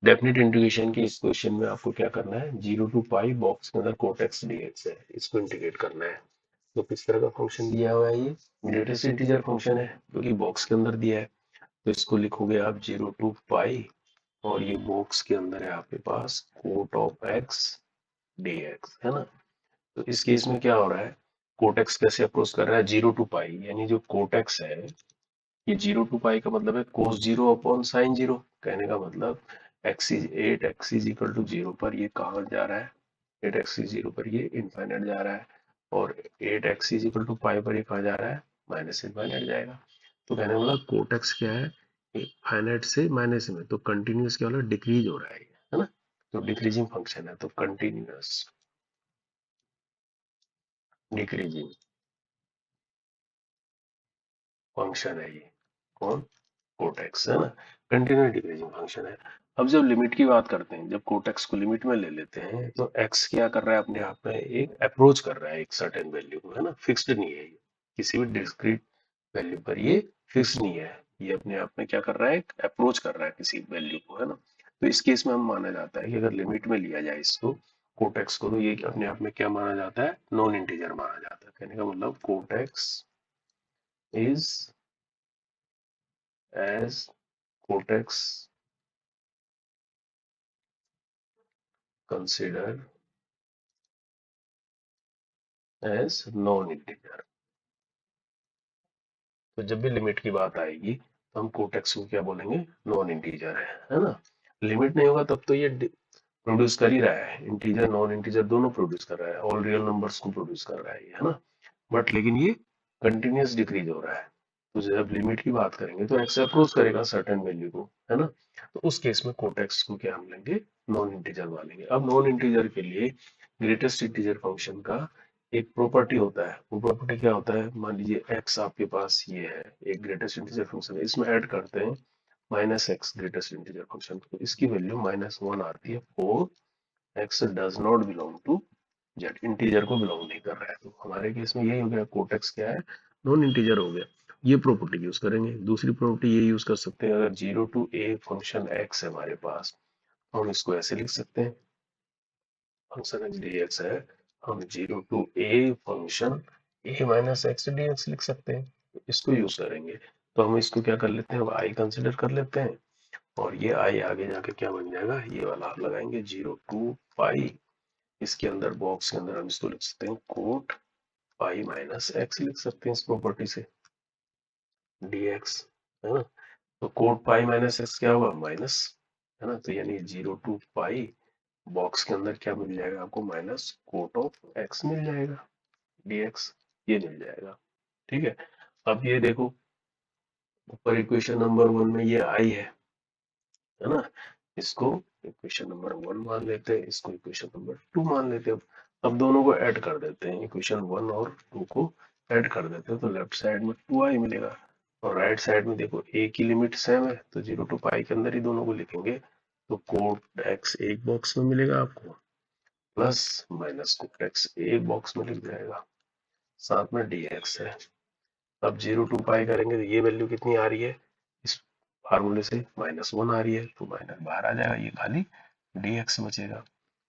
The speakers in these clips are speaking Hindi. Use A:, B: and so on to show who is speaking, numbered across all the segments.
A: डेफिनेट इंटीग्रेशन की इस क्वेश्चन में आपको क्या करना है, 0 to π बॉक्स के अंदर कोट एक्स डी एक्स है, इसको इंटीग्रेट करना है। तो किस तरह का फंक्शन दिया हुआ है, ये ग्रेटेस्ट इंटीजर फंक्शन है जो कि बॉक्स के अंदर दिया है। तो इसको लिखोगे आप 0 to π, और ये बॉक्स के अंदर है आपके पास cot of x d x, है ना। तो इस केस में क्या हो रहा है, कोट एक्स कैसे अप्रोच कर रहा है, 0 to π, यानी जो कोट एक्स है, ये 0 to π का मतलब है कोस 0 अपॉन साइन 0। कहने का मतलब X is 8x is equal to 0 पर ये कहाँ जा रहा है, 8x इज 0 पर ये इनफाइनाइट जा रहा है, और 8x इज इक्वल टू π पर ये कहाँ जा रहा है, माइनस इनफाइनाइट जाएगा। तो कहने का मतलब कोट एक्स क्या है, फाइनाइट से माइनस में, तो कंटिन्यूस क्या वाला डिक्रीज हो रहा है ना। तो डिक्रीजिंग फंक्शन है, तो कंटिन्यूस डिक्रीजिंग फंक्शन है ये, कौन, कोटेक्स, है ना। कंटिन्यूस डिक्रीजिंग फंक्शन है। अब जब लिमिट की बात करते हैं, जब कोटेक्स को लिमिट में ले लेते हैं, तो एक्स क्या कर रहा है, अपने आप में एक अप्रोच कर रहा है एक सर्टेन वैल्यू को, है ना, फिक्स्ड नहीं है ये, किसी भी डिस्क्रीट वैल्यू पर ये फिक्स नहीं है, ये अपने आप में क्या कर रहा है, एक अप्रोच कर रहा है किसी वैल्यू को, है ना। तो इस केस में हम माना जाता है कि अगर लिमिट में लिया जाए इसको कोटेक्स को, तो ये अपने आप में क्या माना जाता है, नॉन इंटीजर माना जाता है। कहने का मतलब cot x is as cot x considered as non integer. तो जब भी लिमिट की बात आएगी तो हम कोटेक्स को क्या बोलेंगे, नॉन इंटीजर है ना। लिमिट नहीं होगा तब तो ये प्रोड्यूस कर ही रहा है, इंटीजर नॉन इंटीजर दोनों प्रोड्यूस कर रहा है, ऑल रियल नंबर्स को प्रोड्यूस कर रहा है ये, है ना। बट लेकिन ये कंटिन्यूस डिक्रीज हो रहा है। तो जब लिमिट की बात करेंगे तो एक्स अप्रोच करेगा सर्टेन वैल्यू को, है ना। तो उस केस में कोटेक्स को क्या हम लेंगे, नॉन इंटीजर मानेंगे। अब नॉन इंटीजर के लिए ग्रेटेस्ट इंटीजर फंक्शन का एक प्रॉपर्टी होता है, वो प्रॉपर्टी क्या होता है, मान लीजिए एक्स आपके पास ये है, एक ग्रेटेस्ट इंटीजर फंक्शन है, इसमें ऐड करते हैं minus X greatest integer function, तो इसकी वैल्यू -1 आती है for X does not belong to Z, integer को बिलोंग नहीं कर रहा है। तो हमारे केस में यही हो गया, कोटेक्स क्या है, नॉन इंटीजर हो गया। ये प्रॉपर्टी यूज करेंगे। दूसरी प्रॉपर्टी ये यूज कर सकते हैं, अगर 0 to a फंक्शन एक्स है हमारे पास, तो हम इसको ऐसे लिख सकते हैं, फंक्शन एक्स डी एक्स है, हम 0 to a function a minus x d x लिख सकते हैं, तो इसको यूज करेंगे। तो हम इसको क्या कर लेते हैं, अब आई कंसिडर कर लेते हैं, और ये आई आगे जाके क्या बन जाएगा, ये वाला आप लगाएंगे 0 to π, इसके अंदर बॉक्स के अंदर हम इसको लिख सकते हैं कोट पाई माइनस एक्स लिख सकते हैं इस प्रॉपर्टी से, dx, है ना। तो कोट पाई माइनस एक्स क्या होगा, माइनस, है ना। तो यानी 0 to π बॉक्स के अंदर क्या मिल जाएगा आपको, माइनस कोट ऑफ एक्स मिल जाएगा, dx, ये मिल जाएगा। ठीक है। अब ये देखो, ऊपर इक्वेशन नंबर 1 में ये आई है ना, इसको इक्वेशन नंबर 1 मान लेते हैं, इसको इक्वेशन नंबर 2 मान लेते हैं। अब दोनों को ऐड कर देते हैं, इक्वेशन 1 और 2 को ऐड कर देते हैं, तो लेफ्ट साइड में 2i मिलेगा, और राइट साइड में देखो a की लिमिट सेम है, तो 0 to π के अंदर ही दोनों को लिखेंगे, तो कोट एक्स एक बॉक्स में मिलेगा आपको, प्लस माइनस कोट एक्स एक बॉक्स में लिख जाएगा, साथ में dx है। अब 0 to π करेंगे तो ये वैल्यू कितनी आ रही है, इस फार्मूले से -1 आ रही है, तो माइनस बाहर आ जाएगा, ये खाली dx बचेगा।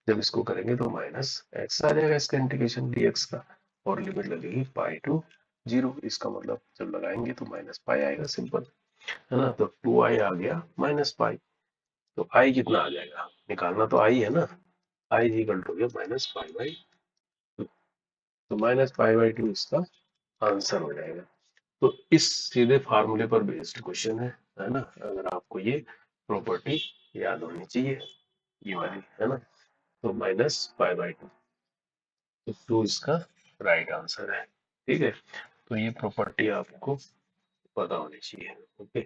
A: जब इसको करेंगे तो माइनस एक्स आ जाएगा, इसका इंटीग्रेशन dx का, और लिमिट लगेगी π to 0, इसका मतलब जब लगाएंगे तो -π आएगा, सिंपल, है ना। तो 2i आ गया -π, तो i कितना आ जाएगा, निकालना तो i है ना, i इज इक्वल टू -π/2, तो -π/2 इसका आंसर हो जाएगा। तो इस सीधे फार्मूले पर बेस्ड क्वेश्चन है ना। अगर आपको ये प्रॉपर्टी याद होनी चाहिए, ये वाली, है ना। तो -π/2, तो 2 इसका राइट आंसर है। ठीक है, तो ये प्रॉपर्टी आपको पता होनी चाहिए। ओके।